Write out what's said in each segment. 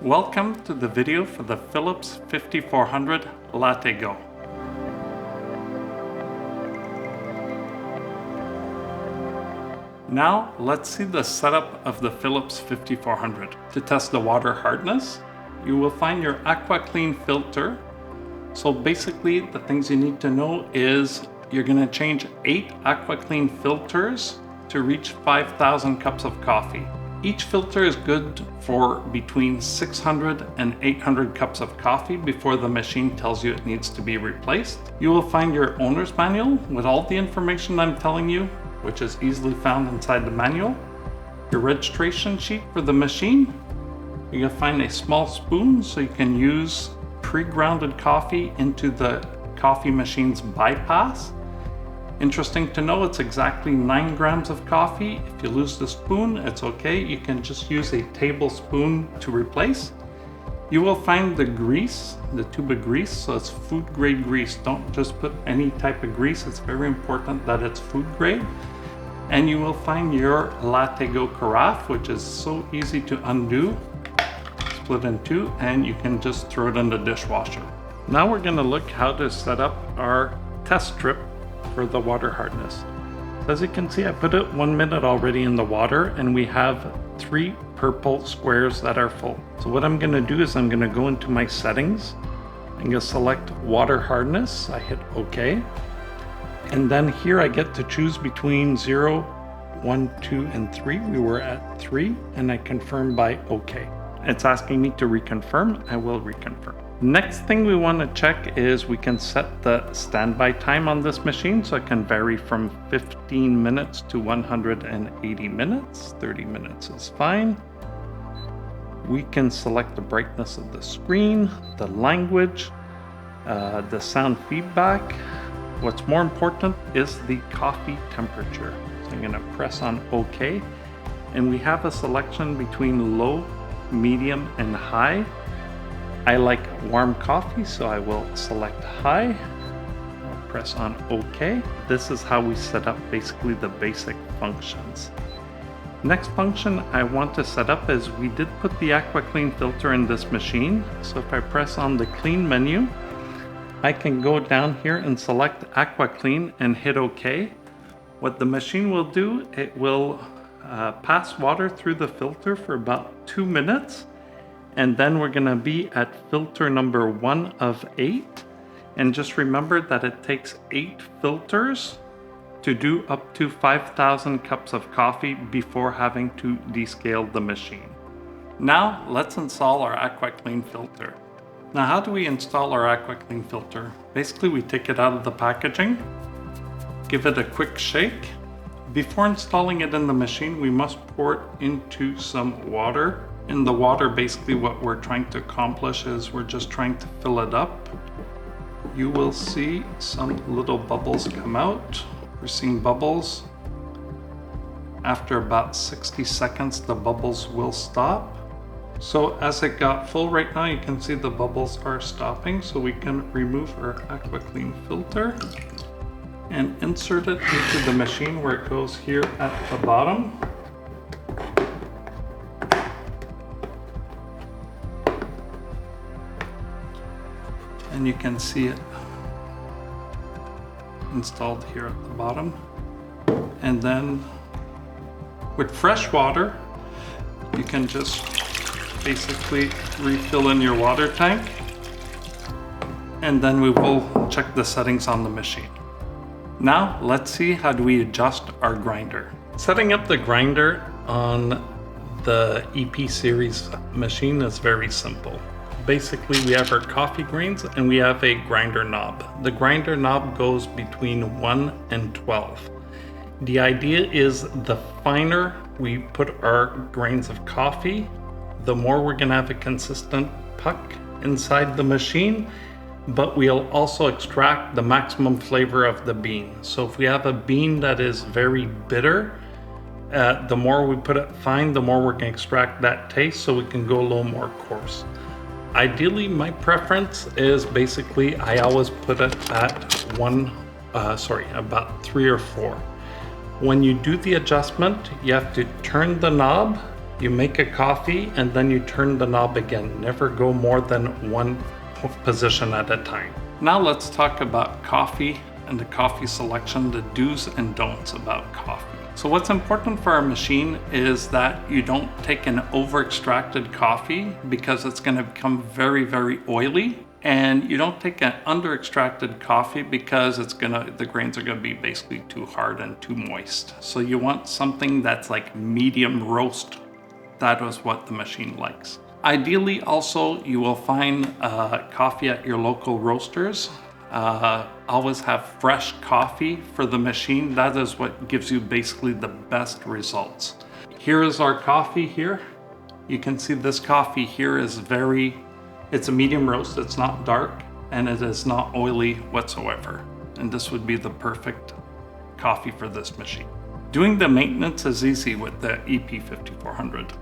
Welcome to the video for the Philips 5400 Latte Go. Now let's see the setup of the Philips 5400. To test the water hardness, you will find your AquaClean filter. So basically the things you need to know is you're going to change 8 AquaClean filters to reach 5,000 cups of coffee. Each filter is good for between 600 and 800 cups of coffee before the machine tells you it needs to be replaced. You will find your owner's manual with all the information I'm telling you, which is easily found inside the manual. Your registration sheet for the machine. You'll find a small spoon so you can use pre-grounded coffee into the coffee machine's bypass. Interesting to know, it's exactly 9 grams of coffee. If you lose the spoon, it's okay. You can just use a tablespoon to replace. You will find the grease, the tube of grease, so it's food grade grease. Don't just put any type of grease. It's very important that it's food grade. And you will find your Latte Go carafe, which is so easy to undo. Split in two, and you can just throw it in the dishwasher. Now we're gonna look how to set up our test strip for the water hardness. So as you can see, I put it 1 minute already in the water, and we have 3 purple squares that are full. So what I'm gonna do is I'm gonna go into my settings. I'm gonna select water hardness. I hit OK. And then here I get to choose between 0, 1, 2, and 3. We were at 3, and I confirm by OK. It's asking me to reconfirm. I will reconfirm. Next thing we want to check is we can set the standby time on this machine, so it can vary from 15 minutes to 180 minutes. 30 minutes is fine. We can select the brightness of the screen, the language, the sound feedback. What's more important is the coffee temperature. So I'm going to press on OK, and we have a selection between low, medium, and high. I like warm coffee, so I will select high. I'll press on OK. This is how we set up basically the basic functions. Next function I want to set up is we did put the AquaClean filter in this machine. So if I press on the clean menu, I can go down here and select AquaClean and hit OK. What the machine will do, it will pass water through the filter for about 2 minutes. And then we're gonna be at filter number 1 of 8. And just remember that it takes 8 filters to do up to 5,000 cups of coffee before having to descale the machine. Now let's install our AquaClean filter. Now how do we install our AquaClean filter? Basically we take it out of the packaging, give it a quick shake. Before installing it in the machine, we must pour it into some water. In the water, basically what we're trying to accomplish is we're just trying to fill it up. You will see some little bubbles come out. We're seeing bubbles. After about 60 seconds, the bubbles will stop. So as it got full right now, you can see the bubbles are stopping. So we can remove our AquaClean filter and insert it into the machine where it goes here at the bottom. And you can see it installed here at the bottom. And then with fresh water, you can just basically refill in your water tank. And then we will check the settings on the machine. Now let's see how do we adjust our grinder. Setting up the grinder on the EP series machine is very simple. Basically, we have our coffee grains and we have a grinder knob. The grinder knob goes between 1 and 12. The idea is the finer we put our grains of coffee, the more we're gonna have a consistent puck inside the machine, but we'll also extract the maximum flavor of the bean. So if we have a bean that is very bitter, the more we put it fine, the more we're gonna extract that taste, so we can go a little more coarse. Ideally, my preference is basically I always put it at about 3 or 4. When you do the adjustment, you have to turn the knob You make a coffee and then you turn the knob again. Never go more than one position at a time. Now let's talk about coffee and the coffee selection, the do's and don'ts about coffee. So what's important for our machine is that you don't take an over-extracted coffee because it's going to become very, very oily. And you don't take an under-extracted coffee because the grains are going to be basically too hard and too moist. So you want something that's like medium roast. That is what the machine likes. Ideally, also, you will find coffee at your local roasters. Always have fresh coffee for the machine. That is what gives you basically the best results. Here is our coffee here. You can see this coffee here is it's a medium roast. It's not dark and it is not oily whatsoever. And this would be the perfect coffee for this machine. Doing the maintenance is easy with the EP5400.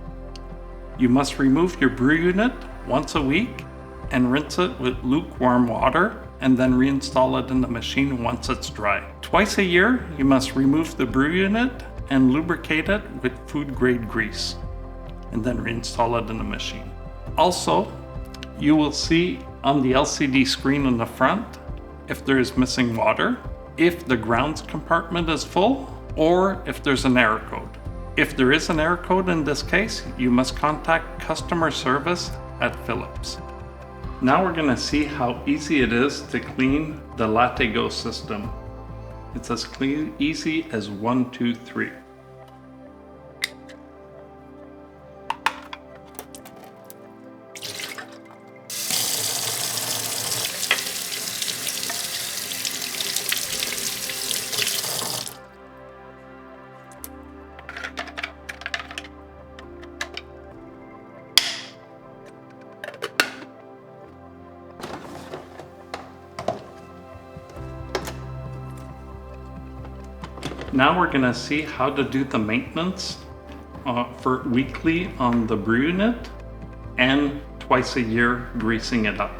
You must remove your brew unit once a week and rinse it with lukewarm water and then reinstall it in the machine once it's dry. Twice a year, you must remove the brew unit and lubricate it with food grade grease and then reinstall it in the machine. Also, you will see on the LCD screen in the front if there is missing water, if the grounds compartment is full, or if there's an error code. If there is an error code in this case, you must contact customer service at Philips. Now we're going to see how easy it is to clean the Latte-Go system. It's as easy as 1, 2, 3. Now we're going to see how to do the maintenance for weekly on the brew unit and twice a year greasing it up.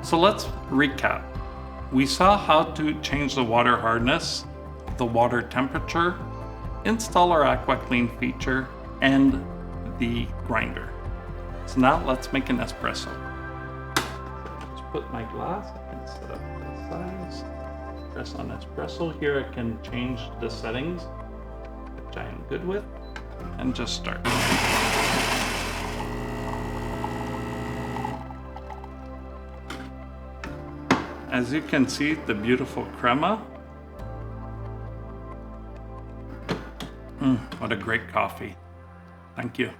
So let's recap. We saw how to change the water hardness, the water temperature, install our AquaClean feature, and the grinder. So now let's make an espresso. Let's put my glass, I can set up the size, press on espresso. Here I can change the settings, which I am good with, and just start. As you can see, the beautiful crema. What a great coffee. Thank you.